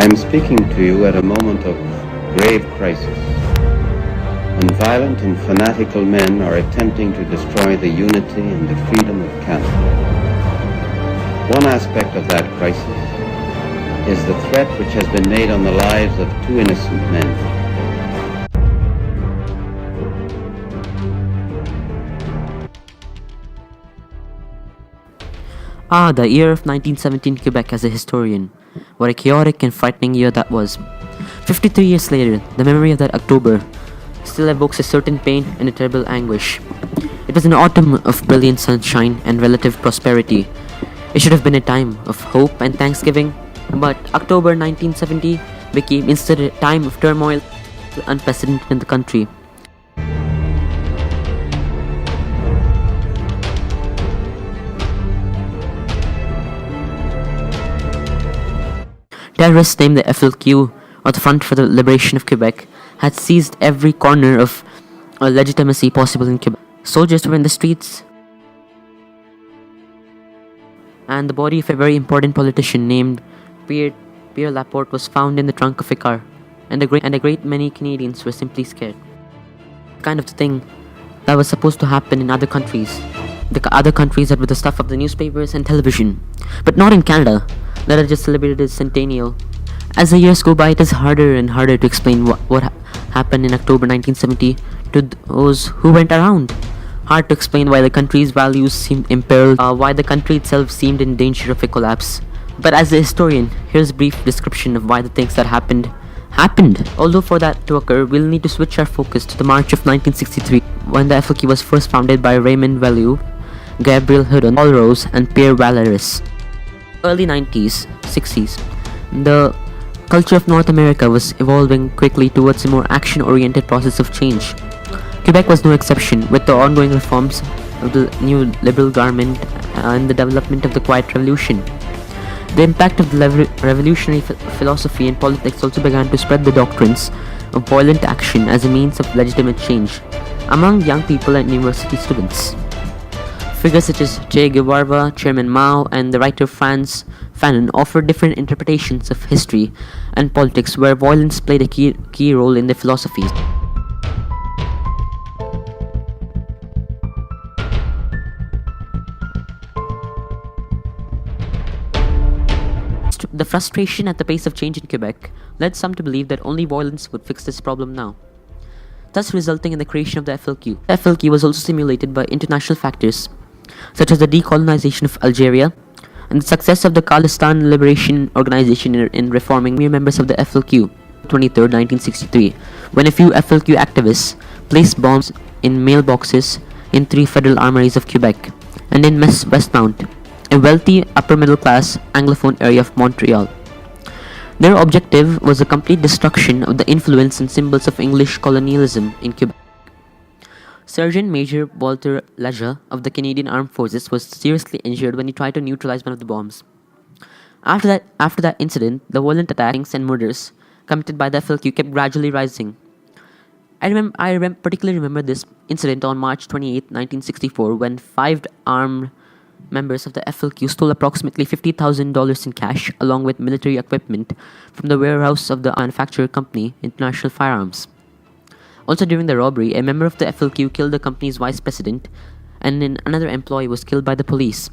am speaking to you at a moment of grave crisis, when violent and fanatical men are attempting to destroy the unity and the freedom of Canada. One aspect of that crisis is the threat which has been made on the lives of two innocent men. The year of 1917 Quebec as a historian. What a chaotic and frightening year that was. 53 years later, the memory of that October still evokes a certain pain and a terrible anguish. It was an autumn of brilliant sunshine and relative prosperity. It should have been a time of hope and thanksgiving, but October 1970 became instead a time of turmoil unprecedented in the country. Terrorists named the FLQ, or the Front for the Liberation of Quebec, had seized every corner of legitimacy possible in Quebec. Soldiers were in the streets, and the body of a very important politician named Pierre Laporte was found in the trunk of a car, and a great many Canadians were simply scared. The kind of thing that was supposed to happen in other countries. The other countries that were the stuff of the newspapers and television, but not in Canada, that had just celebrated its centennial. As the years go by, it is harder and harder to explain what happened in October 1970 to those who went around. Hard to explain why the country's values seemed imperiled, why the country itself seemed in danger of a collapse. But as a historian, here's a brief description of why the things that happened. Although for that to occur, we'll need to switch our focus to the March of 1963, when the FLQ was first founded by Raymond Valleau, Gabriel Hudon, Paul Rose, and Pierre Valeris. Early 90s, 60s, the culture of North America was evolving quickly towards a more action-oriented process of change. Quebec was no exception, with the ongoing reforms of the new liberal government and the development of the Quiet Revolution. The impact of the revolutionary philosophy and politics also began to spread the doctrines of violent action as a means of legitimate change among young people and university students. Figures such as Che Guevara, Chairman Mao, and the writer Frantz Fanon offered different interpretations of history and politics where violence played a key role in their philosophies. The frustration at the pace of change in Quebec led some to believe that only violence would fix this problem now, thus resulting in the creation of the FLQ. The FLQ was also stimulated by international factors such as the decolonization of Algeria and the success of the Khalistan Liberation Organization in reforming mere members of the FLQ. 23rd, 1963, when a few FLQ activists placed bombs in mailboxes in 3 federal armories of Quebec and in Westmount, a wealthy upper-middle-class Anglophone area of Montreal. Their objective was the complete destruction of the influence and symbols of English colonialism in Quebec. Sergeant Major Walter Leger of the Canadian Armed Forces was seriously injured when he tried to neutralize one of the bombs. After that incident, the violent attacks and murders committed by the FLQ kept gradually rising. I particularly remember this incident on March 28, 1964, when 5 armed members of the FLQ stole approximately $50,000 in cash along with military equipment from the warehouse of the manufacturer company International Firearms. Also during the robbery, a member of the FLQ killed the company's vice president, and another employee was killed by the police,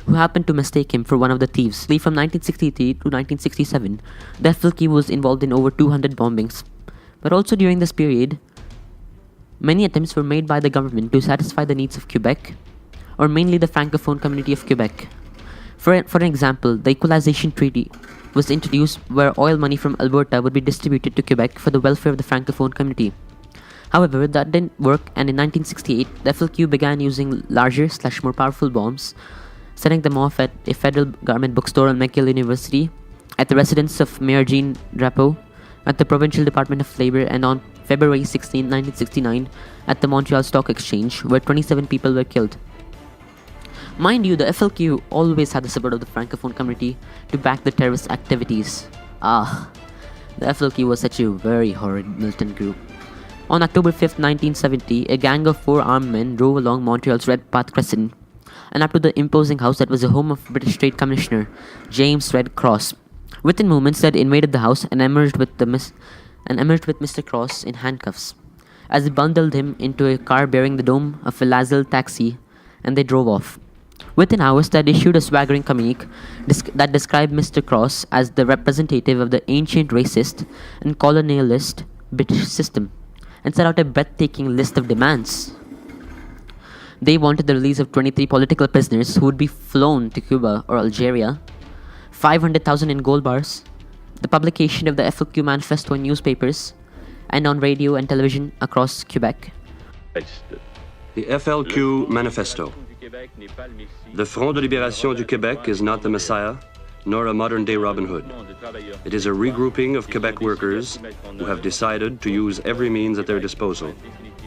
who happened to mistake him for one of the thieves. From 1963 to 1967, the FLQ was involved in over 200 bombings. But also during this period, many attempts were made by the government to satisfy the needs of Quebec, or mainly the Francophone community of Quebec. For an example, the Equalization Treaty was introduced where oil money from Alberta would be distributed to Quebec for the welfare of the Francophone community. However, that didn't work, and in 1968, the FLQ began using larger/more powerful bombs, setting them off at a federal government bookstore on McGill University, at the residence of Mayor Jean Drapeau, at the Provincial Department of Labor, and on February 16, 1969, at the Montreal Stock Exchange, where 27 people were killed. Mind you, the FLQ always had the support of the Francophone community to back the terrorist activities. The FLQ was such a very horrid militant group. On October 5, 1970, a gang of 4 armed men drove along Montreal's Red Path Crescent and up to the imposing house that was the home of British Trade Commissioner James Red Cross. Within moments, they had invaded the house and emerged with Mr. Cross in handcuffs, as they bundled him into a car bearing the dome of a Lazel taxi, and they drove off. Within hours, they had issued a swaggering communique that described Mr. Cross as the representative of the ancient racist and colonialist British system, and set out a breathtaking list of demands. They wanted the release of 23 political prisoners who would be flown to Cuba or Algeria, 500,000 in gold bars, the publication of the FLQ manifesto in newspapers and on radio and television across Quebec. The FLQ manifesto. The Front de Libération du Québec is not the Messiah, nor a modern-day Robin Hood. It is a regrouping of Quebec workers who have decided to use every means at their disposal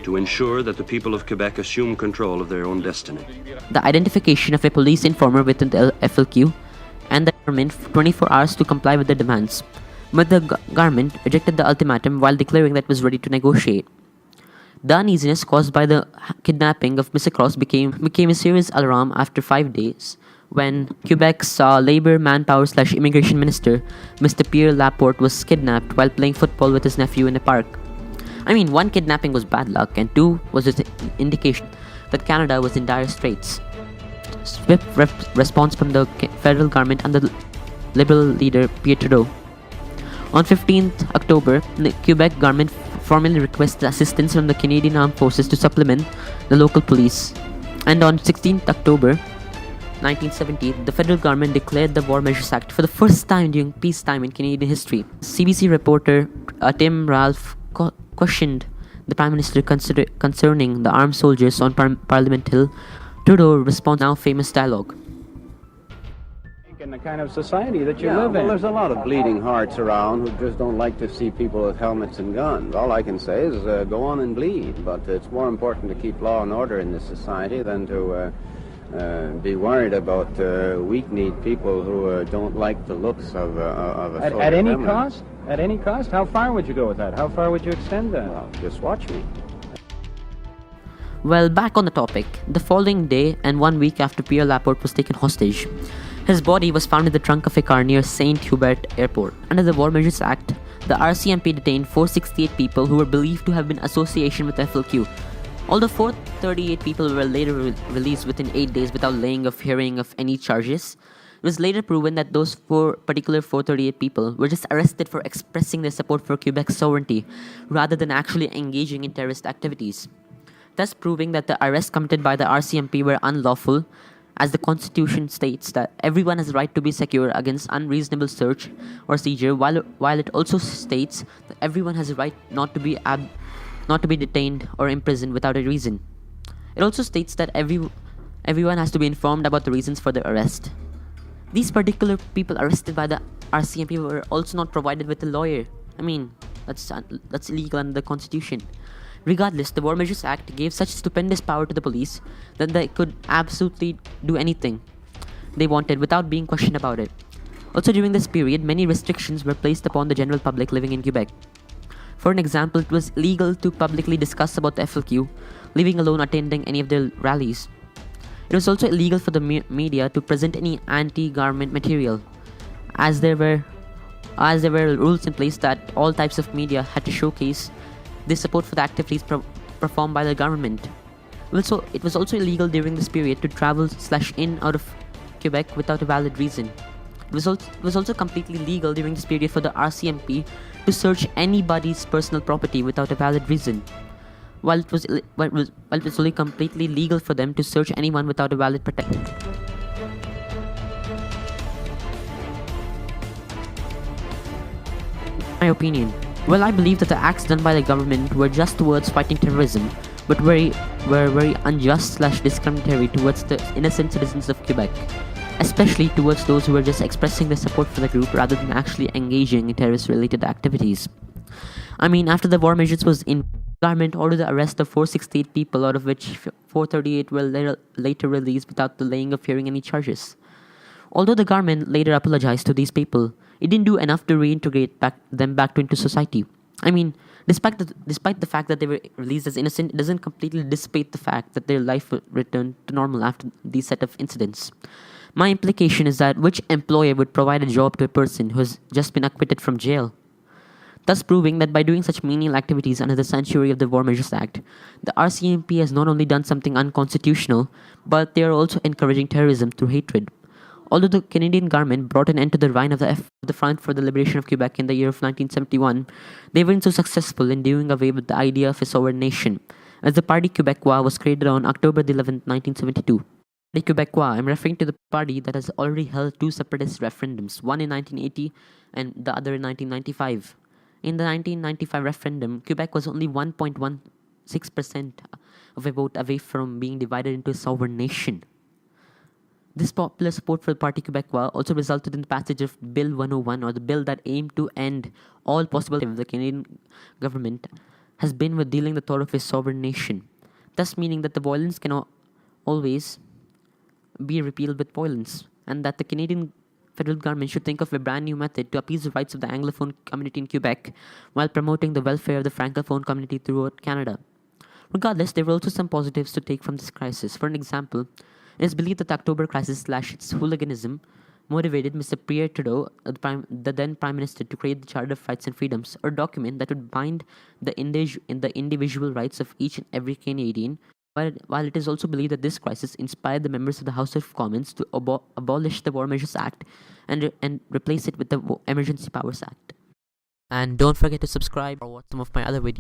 to ensure that the people of Quebec assume control of their own destiny. The identification of a police informer within the FLQ and the government for 24 hours to comply with their demands, but the government rejected the ultimatum while declaring that it was ready to negotiate. The uneasiness caused by the kidnapping of Mr. Cross became a serious alarm after 5 days, when Quebec's Labour, Manpower/Immigration Minister, Mr. Pierre Laporte, was kidnapped while playing football with his nephew in a park. I mean, one, kidnapping was bad luck, and two, was an indication that Canada was in dire straits. Swift response from the federal government and the Liberal leader Pierre Trudeau. On 15th October, the Quebec government formally requested assistance from the Canadian Armed Forces to supplement the local police. And on 16th October 1970, the federal government declared the War Measures Act for the first time during peacetime in Canadian history. CBC reporter Tim Ralph questioned the Prime Minister concerning the armed soldiers on Parliament Hill. Trudeau responds now famous dialogue. In the kind of society that you live in. Well, there's a lot of bleeding hearts around who just don't like to see people with helmets and guns. All I can say is go on and bleed, but it's more important to keep law and order in this society than to be worried about weak-kneed people who don't like the looks of a soldier. At any cost? At any cost? How far would you go with that? How far would you extend that? Well, just watch me. Well, back on the topic, the following day and 1 week after Pierre Laporte was taken hostage, his body was found in the trunk of a car near St. Hubert Airport. Under the War Measures Act, the RCMP detained 468 people who were believed to have been in association with FLQ. Although 438 people were later released within 8 days without laying of hearing of any charges, it was later proven that those 438 people were just arrested for expressing their support for Quebec's sovereignty rather than actually engaging in terrorist activities, thus proving that the arrests committed by the RCMP were unlawful, as the Constitution states that everyone has a right to be secure against unreasonable search or seizure, while it also states that everyone has a right not to be detained or imprisoned without a reason. It also states that everyone has to be informed about the reasons for their arrest. These particular people arrested by the RCMP were also not provided with a lawyer. I mean, that's illegal under the Constitution. Regardless, the War Measures Act gave such stupendous power to the police that they could absolutely do anything they wanted without being questioned about it. Also, during this period, many restrictions were placed upon the general public living in Quebec. For an example, it was illegal to publicly discuss about the FLQ, leaving alone attending any of their rallies. It was also illegal for the media to present any anti-government material, as there were rules in place that all types of media had to showcase their support for the activities performed by the government. It was also illegal during this period to travel/in out of Quebec without a valid reason. It was also completely legal during this period for the RCMP to search anybody's personal property without a valid reason, while it was only completely legal for them to search anyone without a valid protection. My opinion. Well, I believe that the acts done by the government were just towards fighting terrorism, but were very unjust/discriminatory towards the innocent citizens of Quebec, especially towards those who were just expressing their support for the group rather than actually engaging in terrorist-related activities. I mean, after the war measures was in, the government ordered the arrest of 468 people, out of which 438 were later released without the laying of hearing any charges. Although the government later apologized to these people, it didn't do enough to reintegrate them back into society. I mean, despite the fact that they were released as innocent, it doesn't completely dissipate the fact that their life returned to normal after these set of incidents. My implication is that which employer would provide a job to a person who has just been acquitted from jail? Thus proving that by doing such menial activities under the sanctuary of the War Measures Act, the RCMP has not only done something unconstitutional, but they are also encouraging terrorism through hatred. Although the Canadian government brought an end to the reign of the Front for the Liberation of Quebec in the year of 1971, they weren't so successful in doing away with the idea of a sovereign nation, as the Parti Québécois was created on October 11, 1972. Parti Québécois, I'm referring to the party that has already held two separatist referendums, one in 1980 and the other in 1995. In the 1995 referendum, Quebec was only 1.16% of a vote away from being divided into a sovereign nation. This popular support for the Parti Québécois also resulted in the passage of Bill 101, or the bill that aimed to end all possible of the Canadian government has been with dealing the thought of a sovereign nation, thus meaning that the violence can always be repealed with violence, and that the Canadian federal government should think of a brand new method to appease the rights of the Anglophone community in Quebec while promoting the welfare of the Francophone community throughout Canada. Regardless, there were also some positives to take from this crisis. For an example, it is believed that the October crisis / its hooliganism motivated Mr. Pierre Trudeau, the then Prime Minister, to create the Charter of Rights and Freedoms, or document that would bind the individual rights of each and every Canadian, while it is also believed that this crisis inspired the members of the House of Commons to abolish the War Measures Act and replace it with the Emergency Powers Act. And don't forget to subscribe or watch some of my other videos.